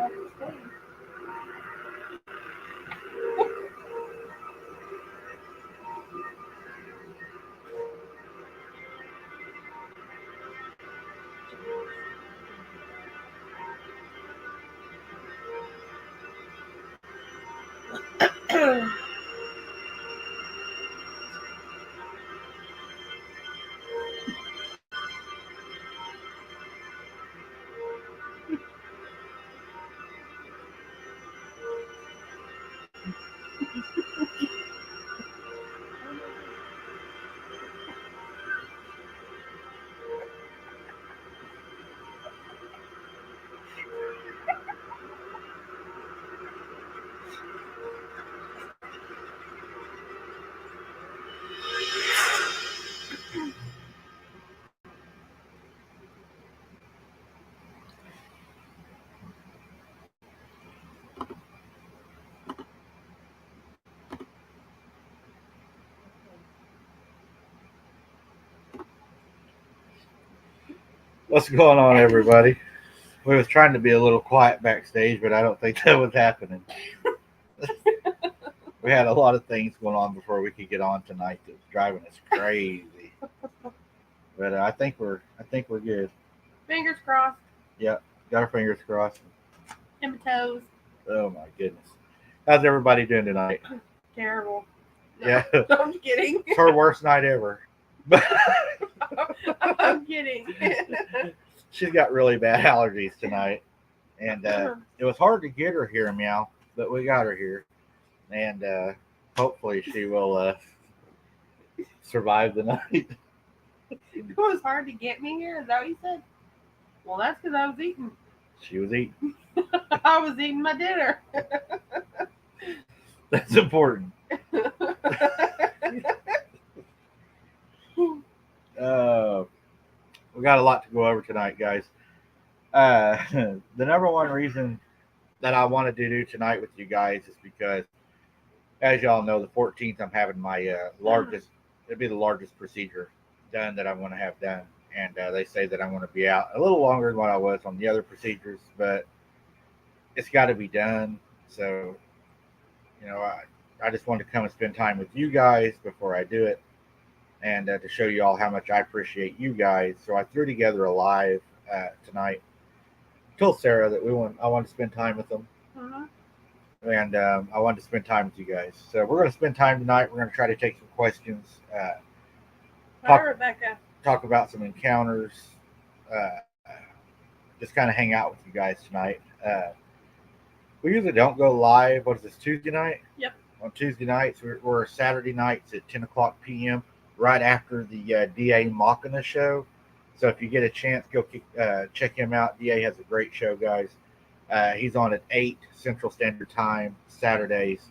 off the stage. What's going on, everybody? We was trying to be a little quiet backstage, but I don't think that was happening. We had a lot of things going on before we could get on tonight that was driving us crazy. But I think we're good. Fingers crossed. Yep, got our fingers crossed. And my toes. Oh my goodness, how's everybody doing tonight? Terrible. No, Yeah, I'm kidding. it's her worst night ever. But I'm kidding. she's got really bad allergies tonight, and it was hard to get her here, meow, but we got her here, and hopefully she will survive the night. It was hard to get me here. Is that what you said? Well, that's because I was eating. She was eating. I was eating my dinner. That's important. We got a lot to go over tonight, guys. The number one reason that I wanted to do tonight with you guys is because, as y'all know, the 14th I'm having my largest. It'll be the largest procedure done that I want to have done, and they say that I'm going to be out a little longer than what I was on the other procedures, but it's got to be done. So, I just wanted to come and spend time with you guys before I do it, and to show you all how much I appreciate you guys. So I threw together a live tonight. Told Sarah that I wanted to spend time with them, and I wanted to spend time with you guys. So we're going to spend time tonight. We're going to try to take some questions, Hi, Rebecca. talk about some encounters, just kind of hang out with you guys tonight. We usually don't go live. What is this, Tuesday night? Yep. On Tuesday nights, we're Saturday nights at 10 o'clock p.m. right after the DA Machina show. So if you get a chance, go check him out. DA has a great show, guys. He's on at 8 Central Standard Time, Saturdays.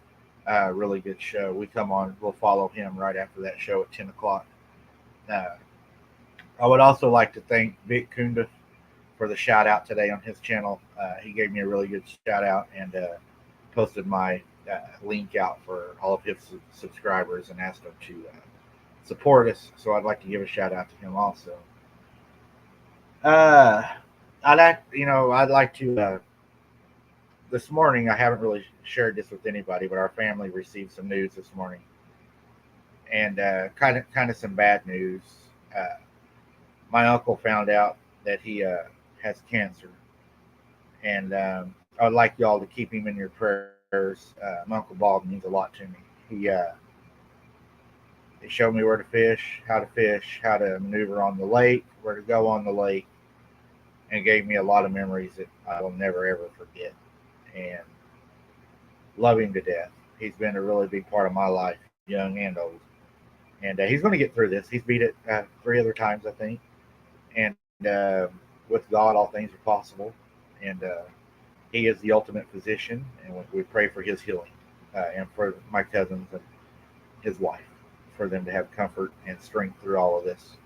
Really good show. We come on, we'll follow him right after that show at 10 o'clock. I would also like to thank Vic Kunda for the shout out today on his channel. He gave me a really good shout out and posted my link out for all of his subscribers and asked them to support us. So I'd like to give a shout out to him also. I'd like to. This morning, I haven't really shared this with anybody, but our family received some news this morning, and kind of some bad news. My uncle found out that he has cancer, and I would like y'all to keep him in your prayers. My Uncle Bob means a lot to me. He showed me where to fish, how to maneuver on the lake, where to go on the lake, and gave me a lot of memories that I will never ever forget. And love him to death. He's been a really big part of my life, young and old. And he's going to get through this. He's beat it 3 other times, I think. And with God, all things are possible. And he is the ultimate physician, and we pray for his healing and for my cousins and his wife, for them to have comfort and strength through all of this.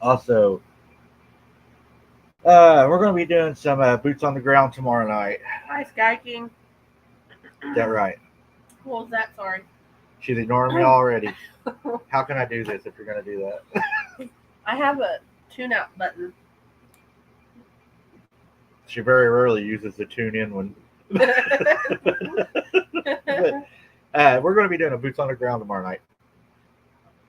Also, we're going to be doing some boots on the ground tomorrow night. Hi, Sky King. Is that right? What was that? Sorry. She's ignoring me already. How can I do this if you're going to do that? I have a tune-out button. She very rarely uses the tune in one. But we're going to be doing a boots on the ground tomorrow night.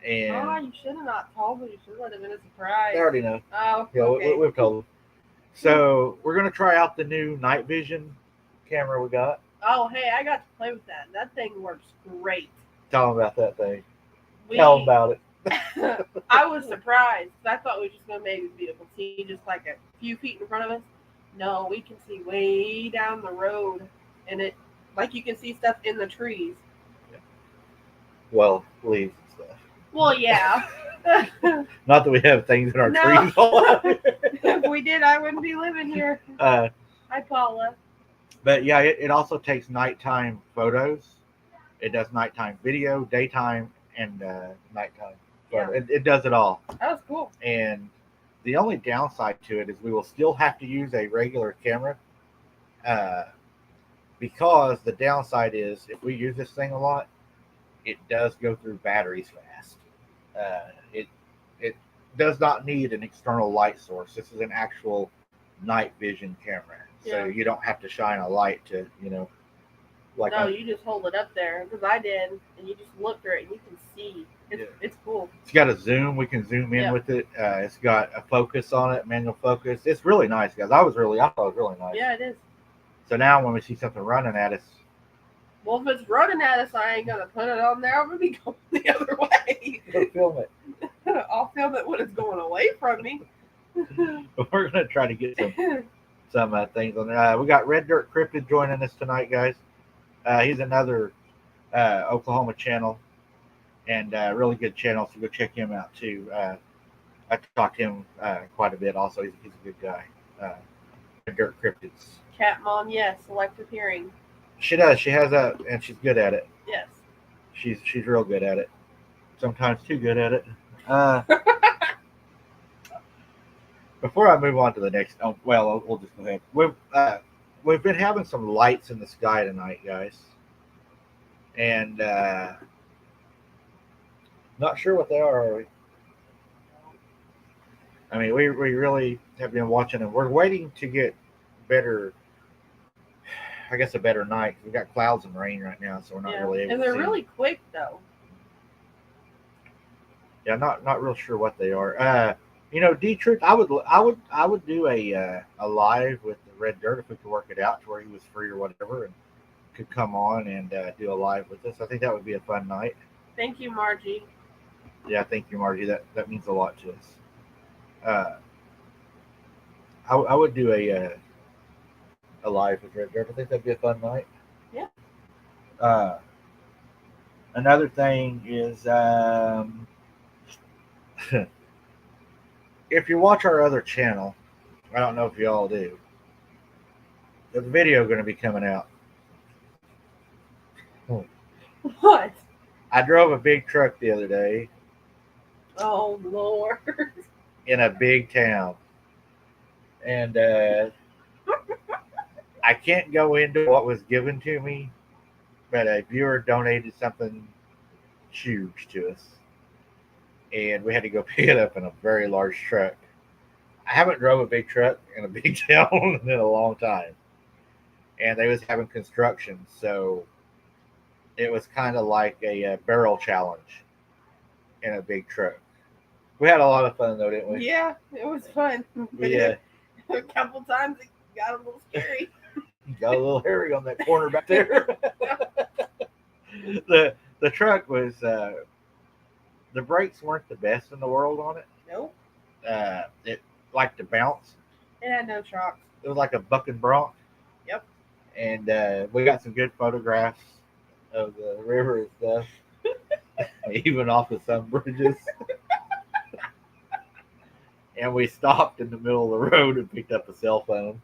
And oh, you should have not told me. You should have let it been a surprise. they already know. Oh, Yeah, okay. we've told them. So we're going to try out the new night vision camera we got. Oh, hey, I got to play with that. That thing works great. Tell them about that thing. Tell them about it. I was surprised. I thought we were just going to maybe be able to see just like a few feet in front of us. No, we can see way down the road. And it, like you can see stuff in the trees. Well, leaves and stuff. Well, yeah. Not that we have things in our No. trees all out here. If we did, I wouldn't be living here. Hi, Paula. But yeah, it also takes nighttime photos. It does nighttime video, daytime, and nighttime photo. Yeah. It does it all. That was cool. And the only downside to it is we will still have to use a regular camera. Because the downside is if we use this thing a lot, it does go through batteries fast. It does not need an external light source. This is an actual night vision camera. So you don't have to shine a light to, like. No, you just hold it up there because I did, and you just look through it and you can see. It's cool. It's got a zoom. We can zoom in with it. It's got a focus on it, manual focus. It's really nice, guys. I thought it was really nice. Yeah, it is. So now when we see something running at us. Well, if it's running at us, I ain't going to put it on there. I'm going to be going the other way. Go film it. I'll film it when it's going away from me. We're going to try to get some things on there. We got Red Dirt Cryptid joining us tonight, guys. He's another Oklahoma channel and really good channel, so go check him out too. I talked to him quite a bit also. He's a good guy. Red Dirt Cryptids. Cat Mom, yes. Selective hearing. She does. She has that, and she's good at it. Yes. She's real good at it. Sometimes too good at it. Before I move on to the next, we'll just go ahead. We've been having some lights in the sky tonight, guys, and not sure what they are. I mean, we really have been watching them. We're waiting to get better. I guess a better night. We've got clouds and rain right now, so we're not really able to see. And they're really quick, though. Yeah, not real sure what they are. D-Truth, I would do a live with the Red Dirt if we could work it out to where he was free or whatever and could come on and do a live with us. I think that would be a fun night. Thank you, Margie. Yeah, thank you, Margie. That means a lot to us. I would do a live with Red Dirt. I think that'd be a fun night. Yeah. Another thing is if you watch our other channel, I don't know if you all do, there's a video going to be coming out. What? I drove a big truck the other day. Oh, Lord. In a big town. And I can't go into what was given to me, but a viewer donated something huge to us. And we had to go pick it up in a very large truck. I haven't drove a big truck in a big town in a long time. And they was having construction, so it was kind of like a barrel challenge in a big truck. We had a lot of fun, though, didn't we? Yeah, it was fun. Yeah. A couple times it got a little scary. Got a little hairy on that corner back there. The truck was... the brakes weren't the best in the world on it. Nope. It liked to bounce. It had no shocks. It was like a bucking bronc. Yep. And we got some good photographs of the river and stuff, even off of some bridges. And we stopped in the middle of the road and picked up a cell phone.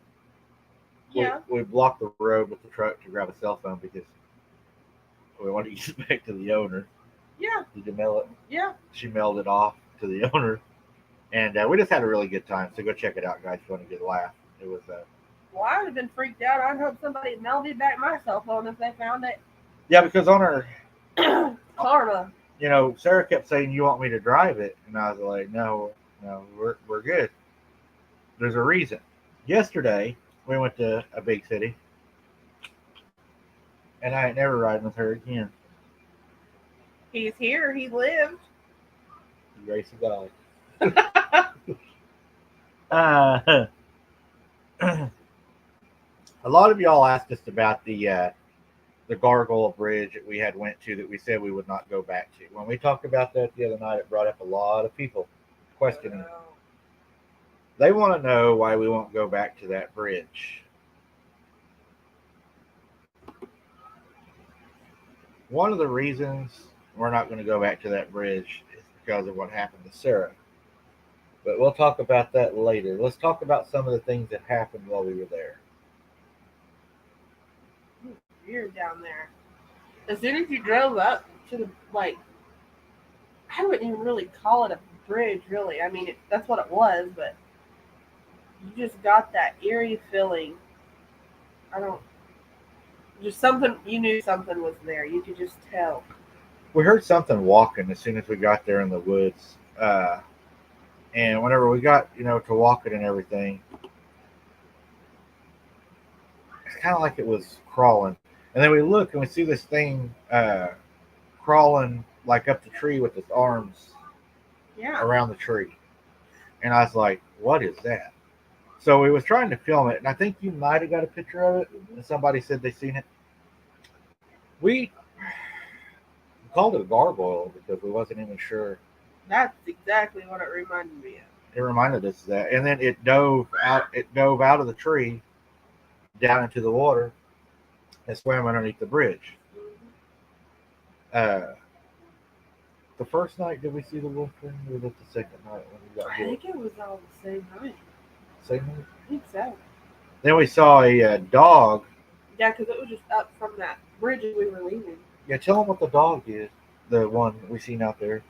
Yeah. We blocked the road with the truck to grab a cell phone because we wanted to get it back to the owner. Yeah. Did you mail it? Yeah. She mailed it off to the owner. And we just had a really good time. So go check it out, guys, if you want to get a laugh. It was... Well, I would have been freaked out. I'd hope somebody mailed me back my cell phone if they found it. Yeah, because on her... Karma. Sarah kept saying, you want me to drive it? And I was like, no, we're good. There's a reason. Yesterday, we went to a big city, and I ain't never riding with her again. He's here. He lived. Grace of God. Uh, a lot of y'all asked us about the Gargoyle Bridge that we had went to that we said we would not go back to. When we talked about that the other night, it brought up a lot of people questioning. They want to know why we won't go back to that bridge. One of the reasons we're not going to go back to that bridge is because of what happened to Sarah. But we'll talk about that later. Let's talk about some of the things that happened while we were there. Weird down there. As soon as you drove up to the, like, I wouldn't even really call it a bridge, really. I mean, that's what it was, but you just got that eerie feeling. Just something, you knew something was there. You could just tell. We heard something walking as soon as we got there in the woods. And whenever we got, to walking and everything, it's kind of like it was crawling. And then we look and we see this thing crawling like up the tree with its arms around the tree. And I was like, what is that? So we was trying to film it, and I think you might have got a picture of it, and somebody said they seen it. We called it a gargoyle because we wasn't even sure. That's exactly what it reminded me of. It reminded us of that. And then it dove out of the tree down into the water and swam underneath the bridge. The first night, did we see the wolf thing? Or was it the second night when we got I think it was all the same night. Same night? I think so. Then we saw a dog. Yeah, because it was just up from that bridge we were leaving. Yeah, tell them what the dog is. The one we seen out there.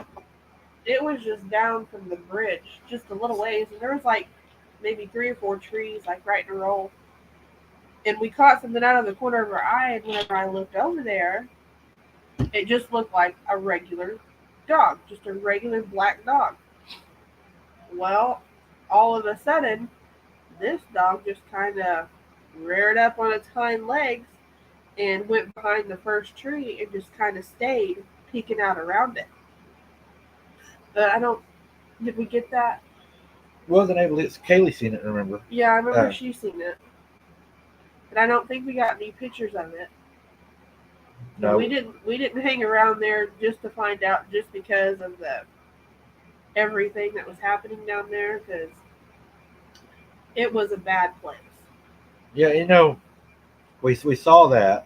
It was just down from the bridge, just a little ways, and there was like maybe 3 or 4 trees, like right in a row. And we caught something out of the corner of our eye, and whenever I looked over there, it just looked like a regular dog, just a regular black dog. Well, all of a sudden, this dog just kind of reared up on its hind legs and went behind the first tree and just kind of stayed peeking out around it. But did we get that? Wasn't able to, Kaylee seen it, remember? Yeah, I remember she seen it. But I don't think we got any pictures of it. No. We didn't hang around there just to find out, just because of everything that was happening down there, because it was a bad place. Yeah, we saw that,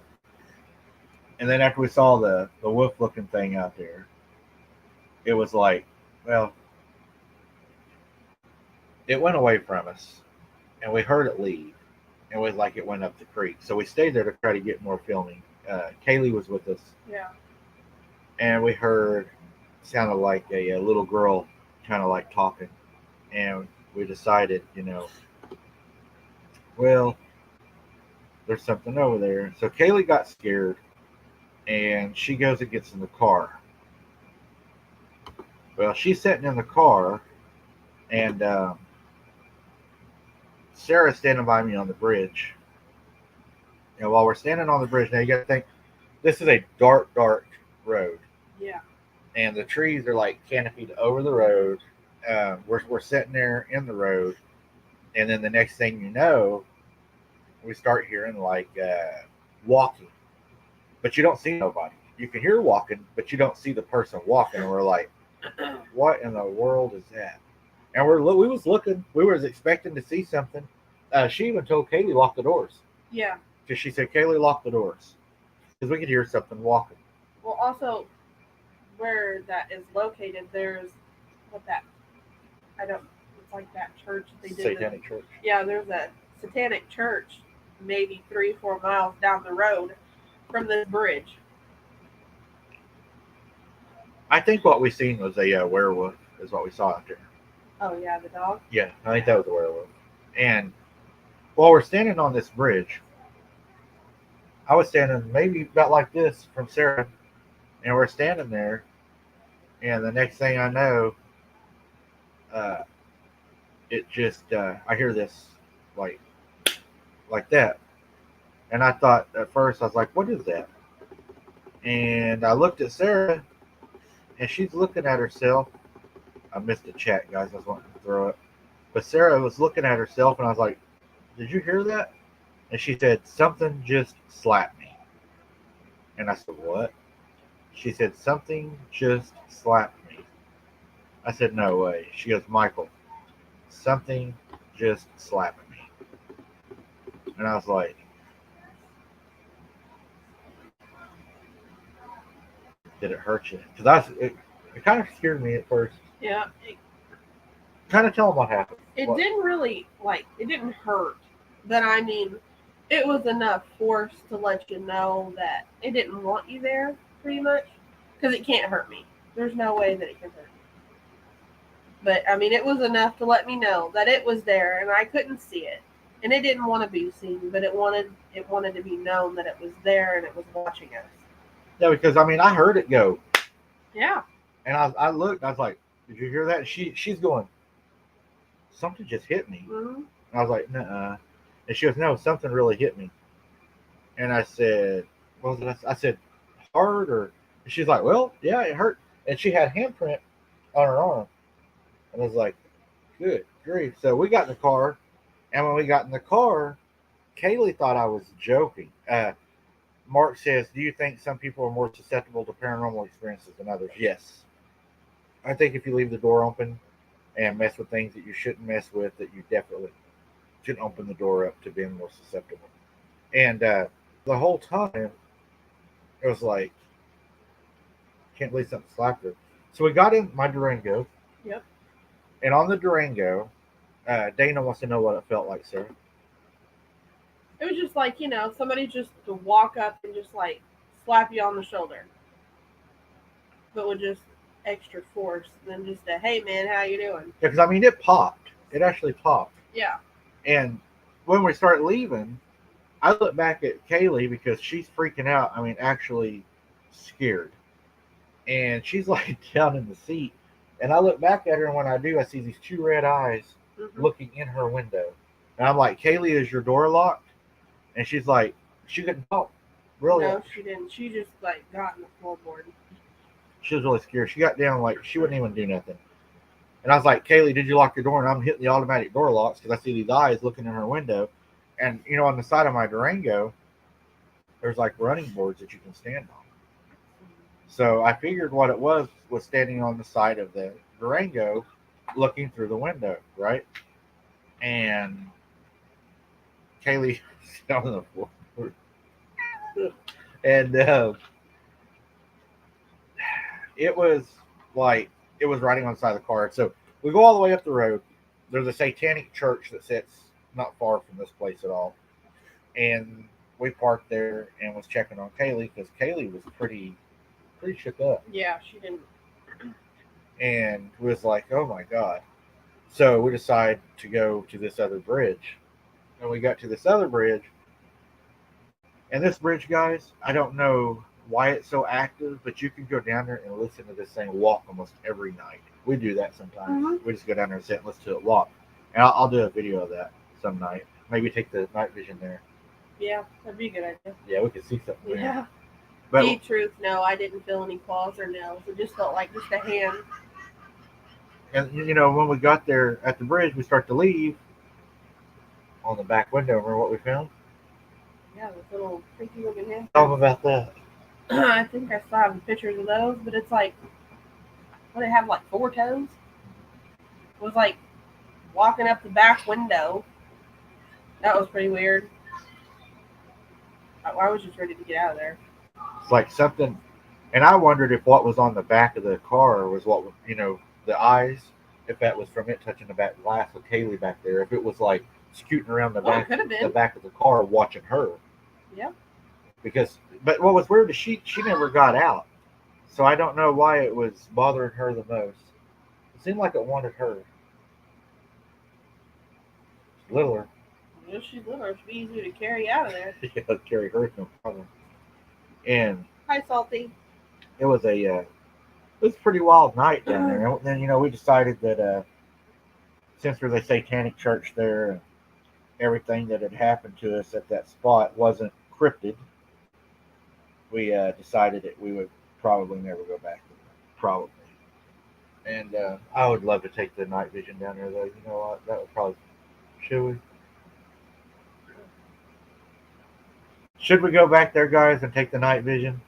and then after we saw the wolf-looking thing out there, it was like, well, it went away from us, and we heard it leave, and it went up the creek. So we stayed there to try to get more filming. Kaylee was with us. Yeah. And we heard, sounded like a little girl kind of like talking, and we decided, well, there's something over there. So Kaylee got scared, and she goes and gets in the car. Well, she's sitting in the car, and Sarah's standing by me on the bridge. And while we're standing on the bridge, now you got to think, this is a dark, dark road. Yeah. And the trees are like canopied over the road. We're sitting there in the road, and then the next thing you know, we start hearing like walking, but you don't see nobody. You can hear walking, but you don't see the person walking. And we're like, what in the world is that? And we was looking. We was expecting to see something. She even told Kaylee lock the doors. Yeah. Because she said, Kaylee, lock the doors, because we could hear something walking. Well, also, where that is located, there's it's like that church that they did. Satanic church. Yeah, there's a satanic church maybe 3-4 miles down the road from this bridge. I think what we seen was a werewolf, is what we saw out there. Oh, yeah, the dog? Yeah, I think that was a werewolf. And while we're standing on this bridge, I was standing maybe about like this from Sarah, and we're standing there, and the next thing I know, it just, I hear this, like, like that. And I thought at first, I was like, what is that? And I looked at Sarah, and she's looking at herself. I missed the chat, guys. I was wanting to throw it. But Sarah was looking at herself, and I was like, did you hear that? And she said, something just slapped me. And I said, what? She said, something just slapped me. I said, no way. She goes, Michael, something just slapped me. And I was like, did it hurt you? Because it kind of scared me at first. Yeah. Kind of tell them what happened. It didn't really, it didn't hurt. But I mean, it was enough force to let you know that it didn't want you there, pretty much. Because it can't hurt me. There's no way that it can hurt me. But, I mean, it was enough to let me know that it was there and I couldn't see it. And it didn't want to be seen, but it wanted to be known that it was there and it was watching us. Yeah, because, I mean, I heard it go. Yeah. And I looked, I was like, did you hear that? And she's going, something just hit me. Mm-hmm. And I was like, nuh-uh. And she goes, no, something really hit me. And I said, what was it? I said, hard or? And she's like, well, yeah, it hurt. And she had handprint on her arm. And I was like, good grief. So we got in the car. And when we got in the car, Kaylee thought I was joking. Mark says, do you think some people are more susceptible to paranormal experiences than others? Yes. I think if you leave the door open and mess with things that you shouldn't mess with, that you definitely should open the door up to being more susceptible. And the whole time, it was like, can't believe something slapped her. So we got in my Durango. Yep. And on the Durango, Dana wants to know what it felt like, sir. It was just like, somebody just to walk up and just slap you on the shoulder. But with just extra force than just a, hey man, how you doing? Yeah, because I mean, it popped. It actually popped. Yeah. And when we start leaving, I look back at Kaylee because she's freaking out. I mean, actually scared. And she's like down in the seat. And I look back at her, and when I do, I see these two red eyes looking in her window. And I'm like, Kaylee, is your door locked? And she's like, she couldn't talk. Really? No, she didn't. She just got in the floorboard. She was really scared. She got down she wouldn't even do nothing. And I was like, Kaylee, did you lock your door? And I'm hitting the automatic door locks because I see these eyes looking in her window. And, on the side of my Durango, there's running boards that you can stand on. So I figured what it was standing on the side of the Durango looking through the window, right? And Kaylee was on the floor. And it was riding on the side of the car. So we go all the way up the road. There's a satanic church that sits not far from this place at all. And we parked there and was checking on Kaylee because Kaylee was pretty shook up. Yeah, she didn't. And was like, oh my God. So we decided to go to this other bridge. And we got to this other bridge. And this bridge, guys, I don't know why it's so active, but you can go down there and listen to this thing walk almost every night. We do that sometimes. Mm-hmm. We just go down there and sit and listen to it walk. And I'll do a video of that some night. Maybe take the night vision there. Yeah, that'd be a good idea. Yeah, we could see something there. Yeah. But Deep truth, no, I didn't feel any claws or nails. It just felt like just a hand. And, when we got there at the bridge, we start to leave. On the back window, remember what we found? Yeah, those little freaky looking hands. Tell them about that. I think I still have pictures of those, but it's what they have 4 toes? It was walking up the back window. That was pretty weird. I was just ready to get out of there. It's like something, and I wondered if what was on the back of the car was what, the eyes, if that was from it touching the back glass of Kaylee back there, if it was scooting around the back of the car watching her. Yeah. But what was weird is she never got out. So I don't know why it was bothering her the most. It seemed like it wanted her. Littler. Well, she's littler. It'd be easier to carry out of there. Yeah, carry her no problem. And hi, Salty. It was a pretty wild night down there. And then we decided that since there's a satanic church there, everything that had happened to us at that spot wasn't cryptid, we decided that we would probably never go back there. Probably. And I would love to take the night vision down there, though. You know what? That would probably. Should we? Should we go back there, guys, and take the night vision?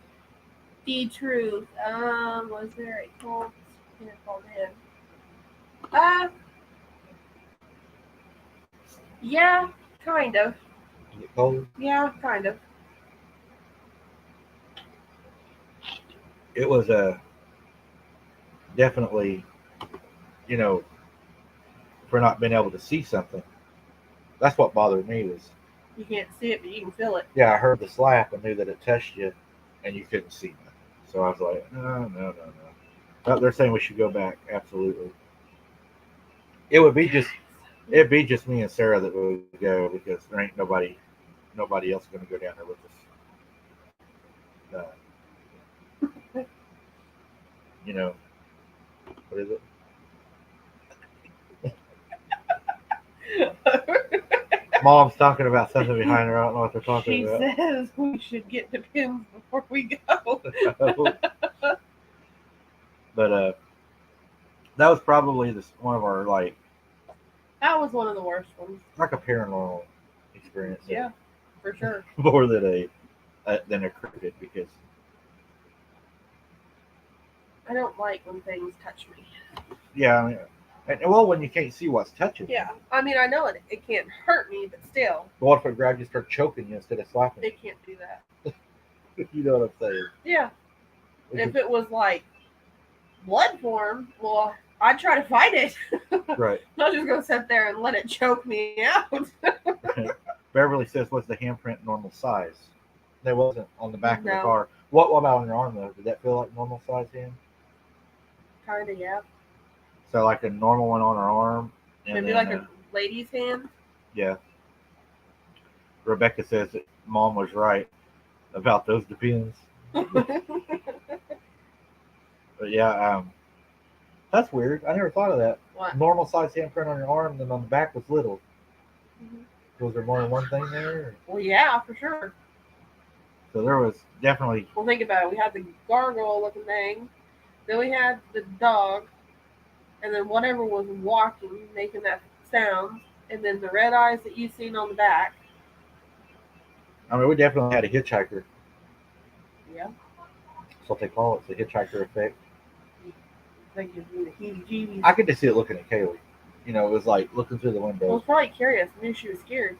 The truth. Was there a cult here called in? Yeah, kind of. Is it cold? Yeah, kind of. It was definitely, you know, for not being able to see something. That's what bothered me was, You can't see it, but you can feel it. yeah, I heard the slap and knew that it touched you, and you couldn't see nothing. So I was like, no. But they're saying we should go back. Absolutely. It'd be just me and Sarah that would go because there ain't nobody else going to go down there with us. You know, what is it? Mom's talking about something behind her. I don't know what they're talking about. She says we should get the pins before we go. But that was probably one of our That was one of the worst ones. like a paranormal experience. Yeah, for sure. More than a cryptid because I don't like when things touch me. yeah, I mean, well, when you can't see what's touching. Yeah, I mean, I know it can't hurt me, but still. But what if it grabbed you and started choking you instead of slapping They can't do that. you? know what I'm saying? Yeah. If it was like blood form, well, I'd try to fight it. Right. I'm not just going to sit there and let it choke me out. Beverly says, was the handprint normal size? There wasn't on the back of the No. car. What about on your arm, though? Did that feel like normal size hand? Kind of, yeah. So like a normal one on her arm? And Maybe then, like a lady's hand. Yeah. Rebecca says that Mom was right about those depends. But yeah, that's weird. I never thought of that. What? Normal size handprint on your arm, and then on the back was little. Mm-hmm. Was there more than one thing there? Or? Well, yeah, for sure. So there was definitely. Well, think about it. We had the gargoyle looking thing. Then we had the dog. And then whatever was walking, making that sound. And then the red eyes that you seen on the back. I mean, we definitely had a hitchhiker. Yeah. That's what they call it. It's the hitchhiker effect. That gives me the heebie-jeebies. I could just see it looking at Kaylee. You know, it was like looking through the window. I was probably curious. I knew she was scared.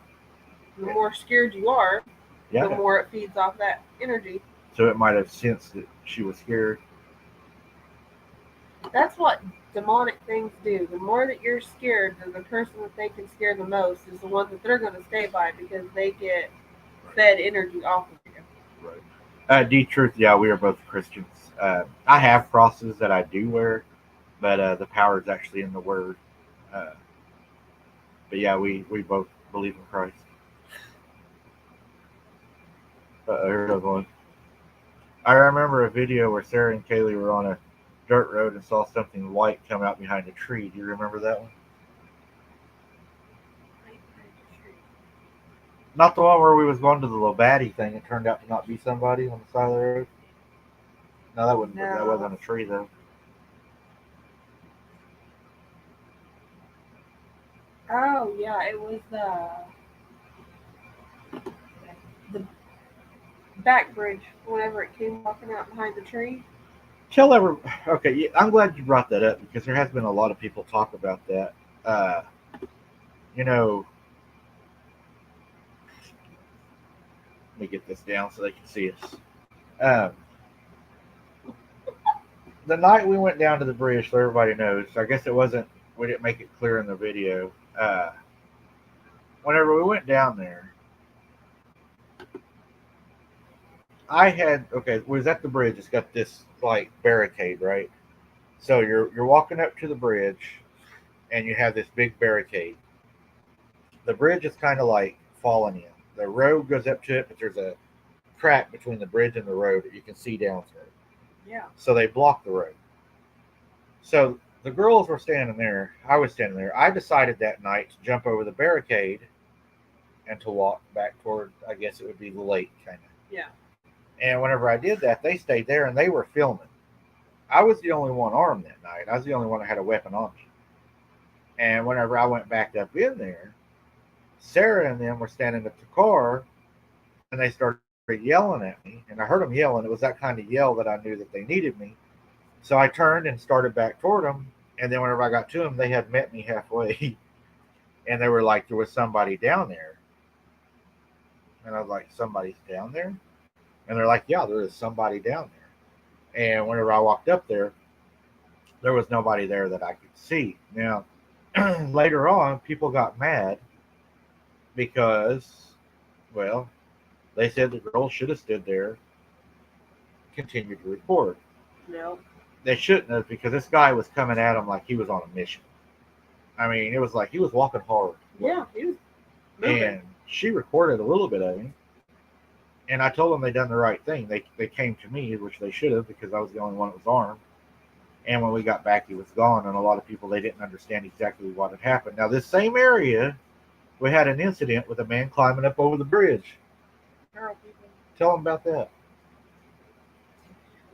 The more scared you are, the more it feeds off that energy. So it might have sensed that she was scared. That's what demonic things do. The more that you're scared, the person that they can scare the most is the one that they're going to stay by because they get fed energy off of you. Right. D-Truth, yeah, we are both Christians. I have crosses that I do wear, but the power is actually in the Word. But yeah, we both believe in Christ. Here's another one. I remember a video where Sarah and Kaylee were on a dirt road and saw something white come out behind a tree. Do you remember that one? Not the one where we was going to the Lobati thing. It turned out to not be somebody on the side of the road. No, that wasn't. No. That wasn't a tree though. Oh yeah, it was the back bridge. Whenever it came walking out behind the tree. Okay, yeah, I'm glad you brought that up because there has been a lot of people talk about that. You know, let me get this down so they can see us. The night we went down to the bridge, so everybody knows. I guess it wasn't. We didn't make it clear in the video. Whenever we went down there, we was at the bridge. It's got this like barricade, right? So you're walking up to the bridge, and you have this big barricade. The bridge is kind of like falling in. The road goes up to it, but there's a crack between the bridge and the road that you can see down through. Yeah. So they block the road. So the girls were standing there. I was standing there. I decided that night to jump over the barricade and to walk back toward, I guess it would be the lake, kind of. Yeah. And whenever I did that, they stayed there and they were filming. I was the only one armed that night. I was the only one that had a weapon on me. And whenever I went back up in there, Sarah and them were standing at the car, and they started yelling at me. And I heard them yelling. It was that kind of yell that I knew that they needed me. So I turned and started back toward them. And then whenever I got to them, they had met me halfway. And they were like, there was somebody down there. And I was like, somebody's down there? And they're like, yeah, there is somebody down there. And whenever I walked up there was nobody there that I could see. Now, later on, people got mad because, well, they said the girl should have stood there, continued to record. No. They shouldn't have, because this guy was coming at them like he was on a mission. I mean, it was like he was walking hard. Yeah, he was moving. And she recorded a little bit of him. And I told them they done the right thing. They came to me, which they should have, because I was the only one that was armed. And when we got back, he was gone. And a lot of people, they didn't understand exactly what had happened. Now, this same area, we had an incident with a man climbing up over the bridge. Tell them about that.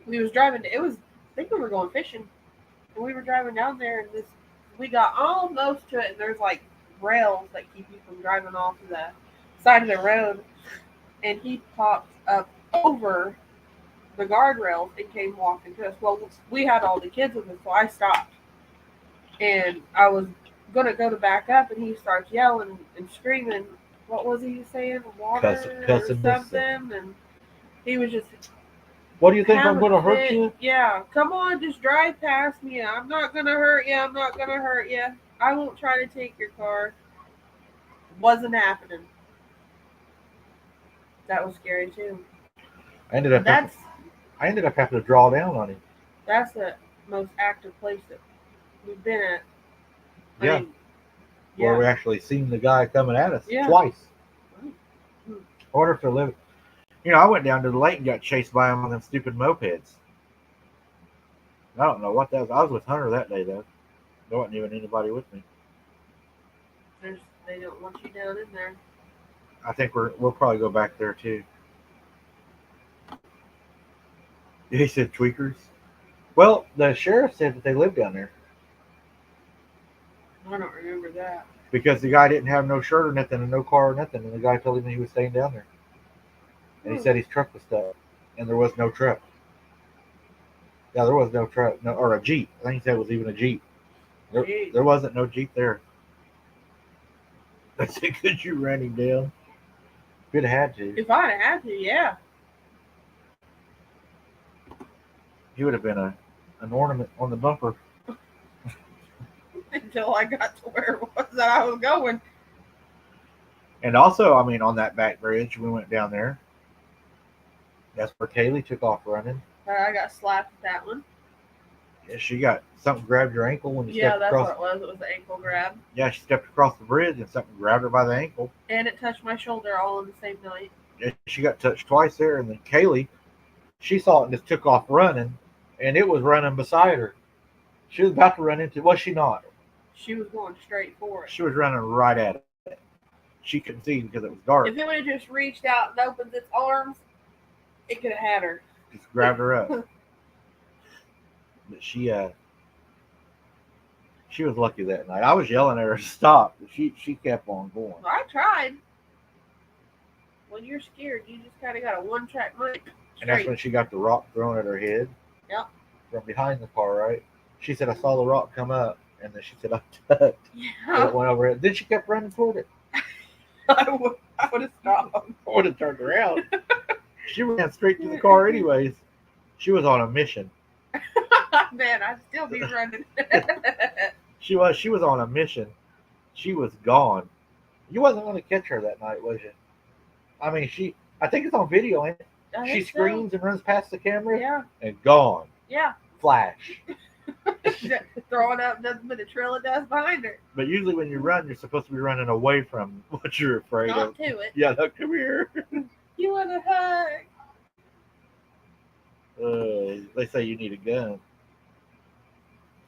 We was driving. I think we were going fishing, and we were driving down there, and we got almost to it, and there's like rails that keep you from driving off of the side of the road, and he popped up over the guardrails and came walking to us. Well, we had all the kids with us, so I stopped, and I was gonna go to back up, and he starts yelling and screaming. What was he saying? Water Cussing or something, and he was just. What do you think I'm going to hurt you? Yeah, come on, just drive past me. I'm not going to hurt you. I'm not going to hurt you. I won't try to take your car. Wasn't happening. That was scary too. I ended up having to draw down on him. That's the most active place that we've been at. Yeah. Where we actually seen the guy coming at us twice. Mm-hmm. I wonder if they're living. You know, I went down to the lake and got chased by him on them stupid mopeds. I don't know what that was. I was with Hunter that day, though. There wasn't even anybody with me. They don't want you down in there. I think we'll probably go back there, too. He said tweakers. Well, the sheriff said that they lived down there. I don't remember that. Because the guy didn't have no shirt or nothing and no car or nothing, and the guy told him he was staying down there. And he said his truck was stuck, and there was no truck. Yeah, there was no truck, or a Jeep. I think he said it was even a Jeep. There wasn't no Jeep there. I said, could you run him down? You'd have had to. If I'd had to, yeah. He would have been an ornament on the bumper. Until I got to where it was that I was going. And also, I mean, on that back bridge, we went down there. That's where Kaylee took off running. I got slapped at that one. Yeah, she got something grabbed her ankle when you stepped across. Yeah, that's what it was. It was the ankle grab. Yeah, she stepped across the bridge and something grabbed her by the ankle. And it touched my shoulder all in the same night. Yeah, she got touched twice there. And then Kaylee, she saw it and just took off running. And it was running beside her. She was about to run into, was she not? She was going straight for it. She was running right at it. She couldn't see because it was dark. If it would have just reached out and opened its arms, it could have had her. Just grabbed her up. But she was lucky that night. I was yelling at her to stop, but she kept on going. Well, I tried. When you're scared, you just kind of got a one-track mind. And that's when she got the rock thrown at her head. Yep. From behind the car, right? She said, I saw the rock come up. And then she said, I ducked. Yeah. And it went over it. Then she kept running toward it. I would have stopped. I would have turned around. She ran straight to the car anyways. She was on a mission. Man, I'd still be running. She was on a mission. She was gone. You wasn't going to catch her that night, was you? I mean, I think it's on video, ain't it? She screams and runs past the camera. Yeah. And gone. Yeah. Flash. Throwing out nothing but a trail of dust behind her. But usually when you run, you're supposed to be running away from what you're afraid of. Not to it. Yeah, no, come here. You want a hug? They say you need a gun.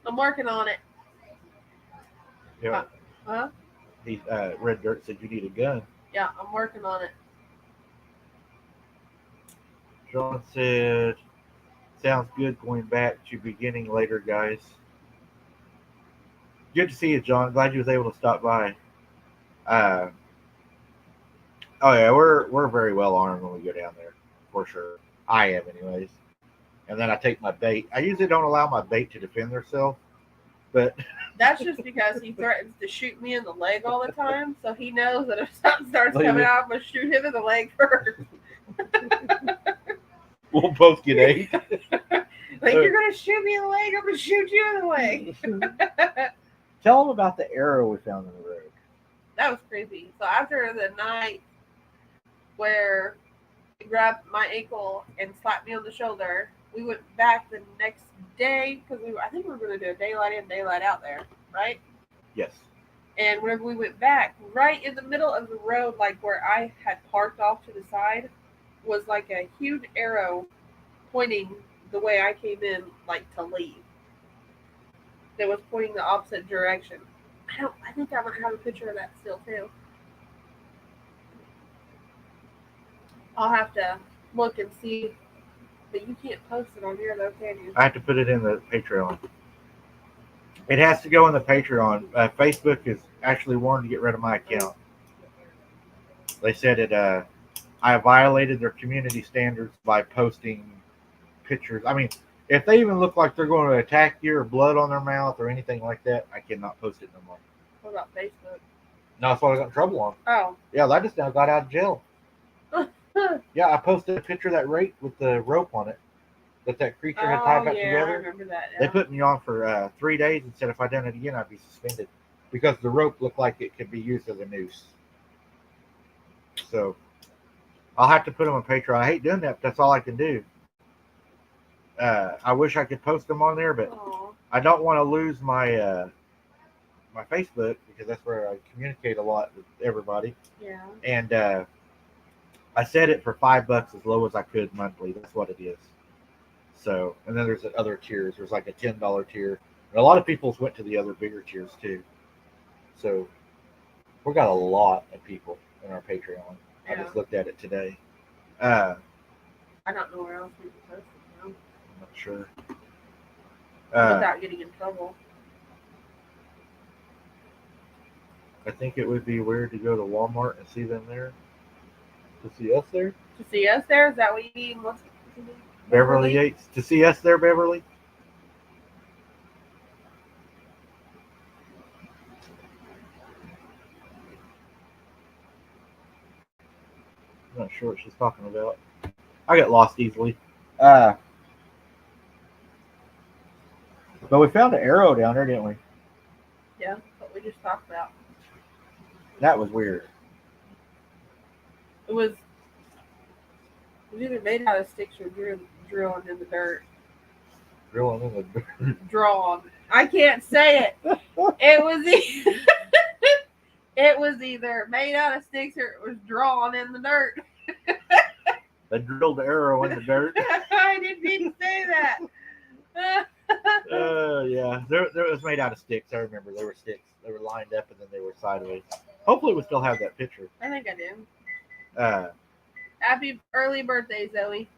I'm working on it. Yeah. Huh? Red Dirt said you need a gun. Yeah, I'm working on it. John said, sounds good going back to beginning later, guys. Good to see you, John. Glad you was able to stop by. Uh, oh yeah, we're very well armed when we go down there, for sure. I am, anyways. And then I take my bait. I usually don't allow my bait to defend themselves, but That's just because he threatens to shoot me in the leg all the time, so he knows that if something starts coming out, I'm gonna shoot him in the leg first. we'll both get ate. Like, you're gonna shoot me in the leg, I'm gonna shoot you in the leg. Tell them about the arrow we found in the road. That was creepy. So after the night where he grabbed my ankle and slapped me on the shoulder, we went back the next day because I think we were going to do a daylight in, daylight out there, right? Yes. And whenever we went back, right in the middle of the road, like where I had parked off to the side, was like a huge arrow pointing the way I came in, like to leave. That was pointing the opposite direction. I think I might have a picture of that still too. I'll have to look and see, but you can't post it on here though, can you? I have to put it in the Patreon. It has to go in the Patreon. Facebook is actually wanting to get rid of my account. They said it. I violated their community standards by posting pictures. I mean, if they even look like they're going to attack you or blood on their mouth or anything like that, I cannot post it no more. What about Facebook? No, that's what I got in trouble on. Oh. Yeah, I just now got out of jail. Yeah, I posted a picture of that rake with the rope on it that creature had tied back together. I remember that. Yeah. They put me on for 3 days and said if I done it again, I'd be suspended because the rope looked like it could be used as a noose. So I'll have to put them on Patreon. I hate doing that, but that's all I can do. I wish I could post them on there, but I don't want to lose my my Facebook because that's where I communicate a lot with everybody. Yeah. And I set it for $5 as low as I could monthly. That's what it is. So, and then there's other tiers. There's like a $10 tier. And a lot of people went to the other bigger tiers too. So we got a lot of people in our Patreon. Yeah. I just looked at it today. I don't know where else we can post it now. I'm not sure. Without getting in trouble. I think it would be weird to go to Walmart and see them there. To see us there? To see us there? Is that what you mean? Beverly Yates. To see us there, Beverly? I'm not sure what she's talking about. I get lost easily. But we found an arrow down there, didn't we? Yeah, what we just talked about. That was weird. It was either made out of sticks or drilling in the dirt. Drilling in the dirt. Drawn. I can't say it. It was either made out of sticks or it was drawn in the dirt. They drilled the arrow in the dirt. I didn't mean to say that. Yeah. It was made out of sticks. I remember they were sticks. They were lined up and then they were sideways. Hopefully we still have that picture. I think I do. Happy early birthday, Zoe.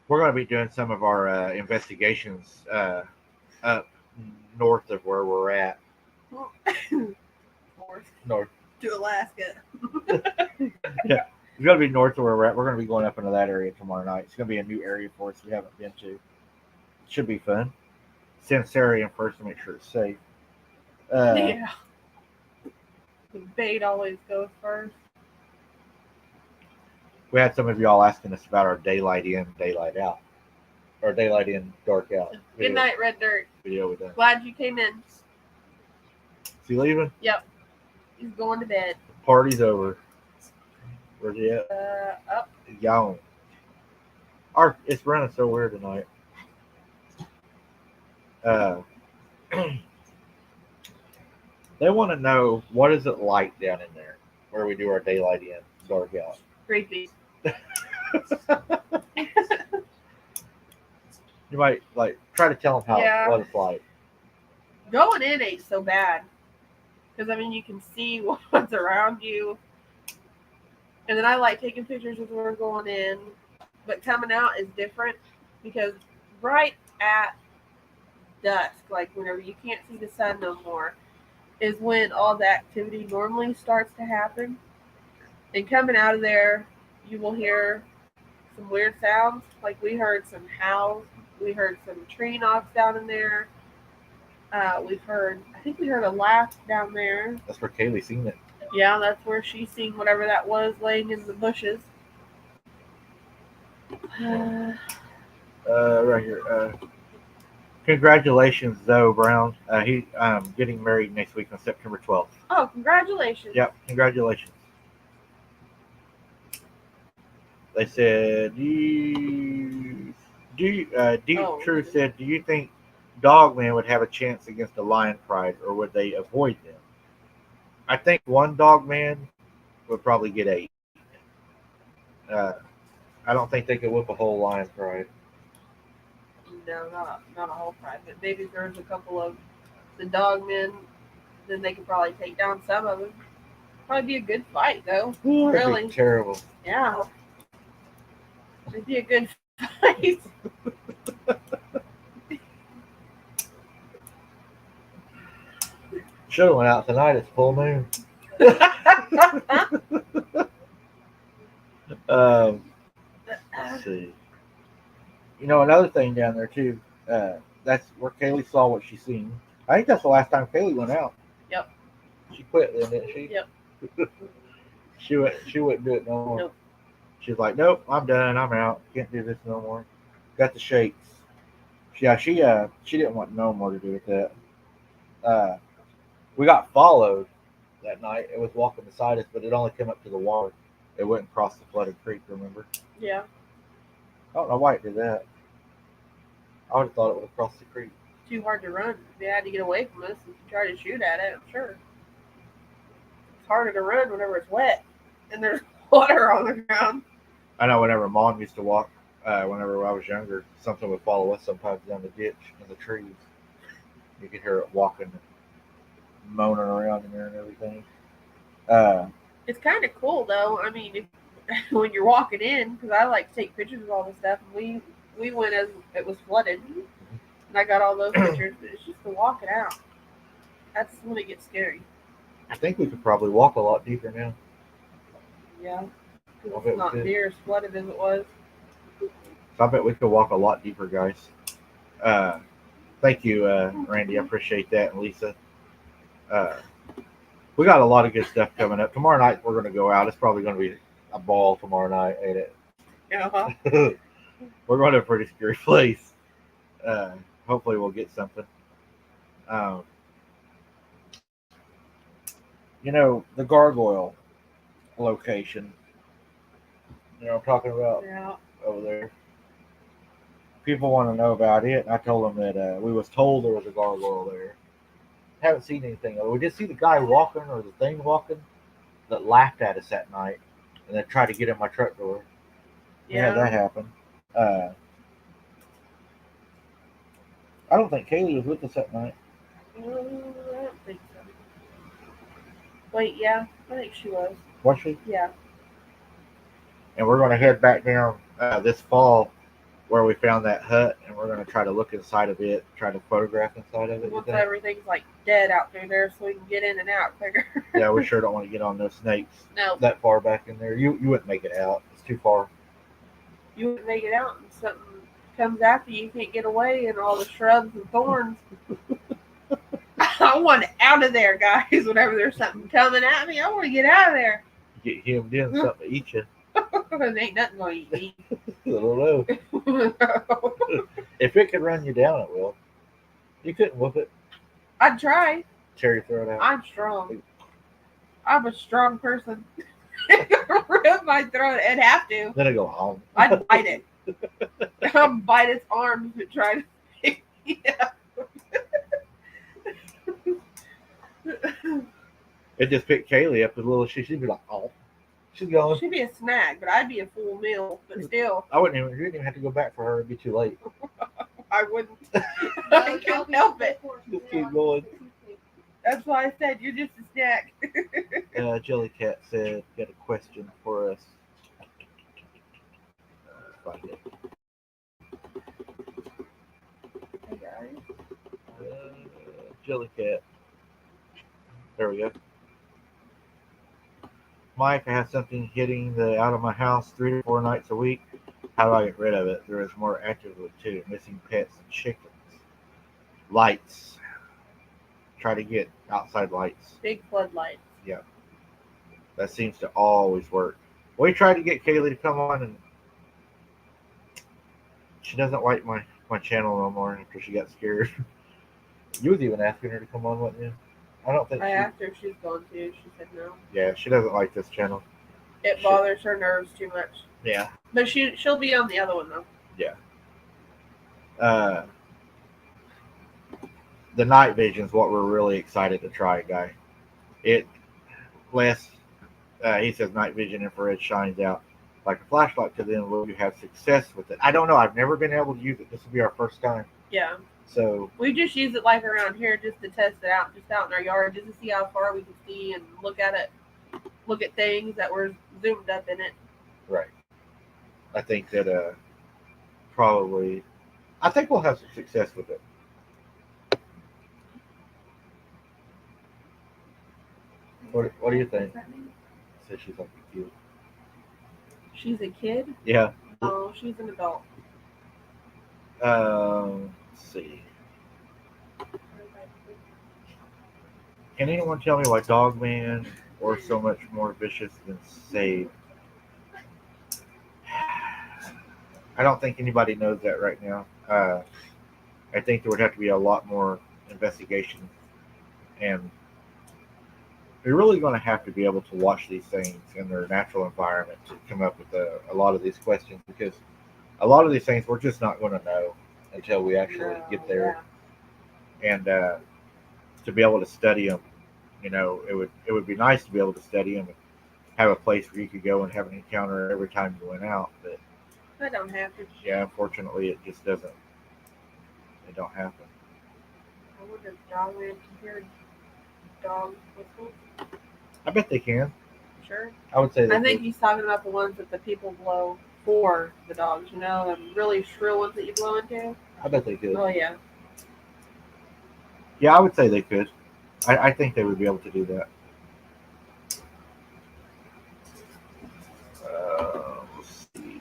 We're going to be doing some of our investigations up north of where we're at. North. To Alaska. Yeah. It's going to be north of where we're at. We're going to be going up into that area tomorrow night. It's going to be a new area for us we haven't been to. It should be fun. Send Sarah in first to make sure it's safe. Yeah. The bait always goes first. We had some of y'all asking us about our daylight in, daylight out. Or daylight in, dark out. Good night, Red Dirt. Video we done. Glad you came in. Is he leaving? Yep. He's going to bed. The party's over. Where's he at? Up. He's gone. It's running so weird tonight. They want to know what is it like down in there where we do our daylight in, dark out. Creepy. You might try to tell them what it's like. Going in ain't so bad. because I mean you can see what's around you. And then I like taking pictures as we're going in, but coming out is different because right at dusk, like whenever you can't see the sun no more, is when all the activity normally starts to happen. And coming out of there, you will hear some weird sounds. Like we heard some howls, we heard some tree knocks down in there. I think we heard a laugh down there. That's where Kaylee seen it. Yeah, that's where she seen whatever that was laying in the bushes. Right here. Congratulations, Zoe Brown. He getting married next week on September 12th. Oh, congratulations. Yep, congratulations. They said, Deep Truth said, do you think Dogman would have a chance against the Lion Pride, or would they avoid them? I think one Dogman would probably get 8. I don't think they could whip a whole Lion Pride. No, not a whole pride, but maybe if there's a couple of the Dogmen, then they could probably take down some of them. Probably be a good fight, though. Ooh, really. that'd be terrible. Yeah. It'd be a good fight. Should have went out tonight. It's full moon. Let's see. You know, another thing down there too. That's where Kaylee saw what she seen. I think that's the last time Kaylee went out. Yep. She quit then, didn't she? Yep. She wouldn't do it no more. Nope. She's like, nope, I'm done. I'm out. Can't do this no more. Got the shakes. Yeah, she didn't want no more to do with that. We got followed that night. It was walking beside us, but it only came up to the water. It wouldn't cross the flooded creek, remember? Yeah. I don't know why it did that. I would have thought it would have crossed the creek. Too hard to run. They had to get away from us and try to shoot at it, I'm sure. It's harder to run whenever it's wet and there's water on the ground. I know whenever Mom used to walk, whenever I was younger, something would follow us sometimes down the ditch in the trees. You could hear it walking, moaning around in there and everything. It's kind of cool, though. I mean, when you're walking in, because I like to take pictures of all this stuff, and we went as it was flooded, and I got all those pictures, but it's just the walking out. That's when it gets scary. I think we could probably walk a lot deeper now. Yeah, because it's not near as flooded as it was. So I bet we could walk a lot deeper, guys. Thank you, Randy. I appreciate that, and Lisa. We got a lot of good stuff coming up. Tomorrow night we're going to go out. It's probably going to be a ball tomorrow night, ain't it? Uh-huh. We're going to a pretty scary place. Hopefully we'll get something. You know, the Gargoyle location. You know what I'm talking about? Yeah. Over there. People want to know about it. And I told them that we was told there was a gargoyle there. Haven't seen anything. We did see the guy walking, or the thing walking, that laughed at us that night and then tried to get in my truck door. Yeah, that happened. I don't think Kaylee was with us that night. I don't think so. Wait, yeah, I think she was. Was she? Yeah. And we're going to head back down this fall where we found that hut, and we're going to try to look inside of it, try to photograph inside of it. Once everything's like dead out through there, so we can get in and out quicker. Yeah, we sure don't want to get on those snakes. No. That far back in there. You wouldn't make it out. It's too far. You wouldn't make it out, and something comes after you can't get away, and all the shrubs and thorns. I want out of there, guys. Whenever there's something coming at me, I want to get out of there. Get him in, something to eat you. There ain't nothing going to eat me. I don't know. If it could run you down, it will. You couldn't whoop it. I'd try. Tear your throat out. I'm strong. I'm a strong person. Rip my throat. I'd have to. Then I go home. I'd bite it. I'd bite its arms and try to pick me up. It just picked Kaylee up as little as she'd be like, oh. She's going. She'd be a snack, but I'd be a full meal. But still. You wouldn't even have to go back for her. It'd be too late. I wouldn't. I couldn't help it. Just keep going. That's why I said you're just a neck. Jellycat said, got a question for us. Find it. Hey guys. Jellycat. There we go. Mike, I have something hitting the out of my house 3 to 4 nights a week. How do I get rid of it? There is more actively too. Missing pets and chickens. Lights. Try to get outside lights. Big floodlights. Yep. That seems to always work. We tried to get Kaylee to come on, and she doesn't like my channel no more after she got scared. You was even asking her to come on, wasn't you? I don't think I asked her if she's going to. She said no. Yeah, she doesn't like this channel. It bothers her nerves too much. Yeah. But she'll be on the other one though. Yeah. The night vision is what we're really excited to try, guy. He says night vision infrared shines out like a flashlight to them. Will you have success with it? I don't know. I've never been able to use it. This will be our first time. Yeah. So we just use it like around here just to test it out, just out in our yard, just to see how far we can see and look at it, look at things that were zoomed up in it. Right. I think that I think we'll have some success with it. What do you think? So she's like a kid. She's a kid? Yeah. Oh, she's an adult. Let's see. Can anyone tell me why Dogman or so much more vicious than Save? I don't think anybody knows that right now. I think there would have to be a lot more investigation, and you're really going to have to be able to watch these things in their natural environment to come up with a lot of these questions, because a lot of these things we're just not going to know until we actually get there. Yeah. And to be able to study them, it would be nice to be able to study them and have a place where you could go and have an encounter every time you went out. But I don't have to. Yeah, unfortunately, it just doesn't. It don't happen. I wonder if Dogman can hear dog whistles. I bet they can. Sure. I would say. I think he's talking about the ones that the people blow for the dogs. The really shrill ones that you blow into. I bet they could. Oh yeah. Yeah, I would say they could. I think they would be able to do that. Let's see.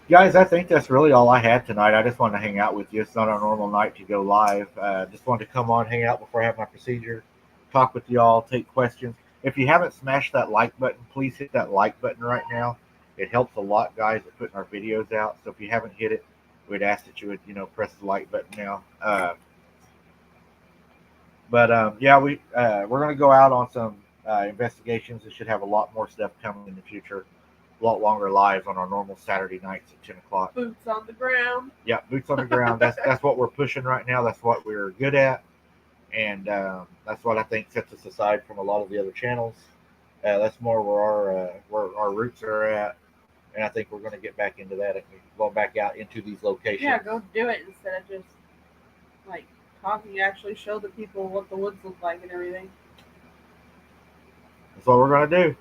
Guys, I think that's really all I had tonight. I just wanted to hang out with you. It's not our normal night to go live. Just wanted to come on, hang out before I have my procedure, talk with y'all, take questions. If you haven't smashed that like button, please hit that like button right now. It helps a lot, guys, at putting our videos out. So if you haven't hit it, we'd ask that you would, press the like button now. Yeah, we're going to go out on some investigations. We should have a lot more stuff coming in the future. A lot longer lives on our normal Saturday nights at 10 o'clock. Boots on the ground. Yeah, boots on the ground. That's what we're pushing right now. That's what we're good at. And that's what I think sets us aside from a lot of the other channels. That's more where our roots are at. And I think we're going to get back into that and go back out into these locations. Yeah, go do it instead of just like talking. You actually show the people what the woods look like and everything. That's what we're going to do.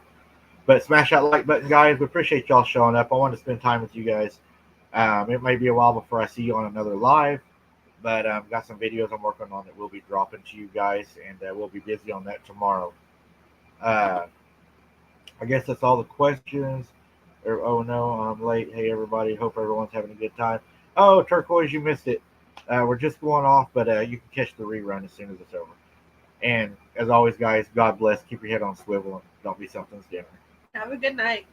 But smash that like button, guys. We appreciate y'all showing up. I want to spend time with you guys. It may be a while before I see you on another live, but I've got some videos I'm working on that we'll be dropping to you guys, and we'll be busy on that tomorrow. I guess that's all the questions. Oh no, I'm late. Hey everybody, hope everyone's having a good time. Oh, Turquoise, you missed it. We're just going off, but you can catch the rerun as soon as it's over. And as always, guys, God bless. Keep your head on swivel and don't be something's dinner. Have a good night.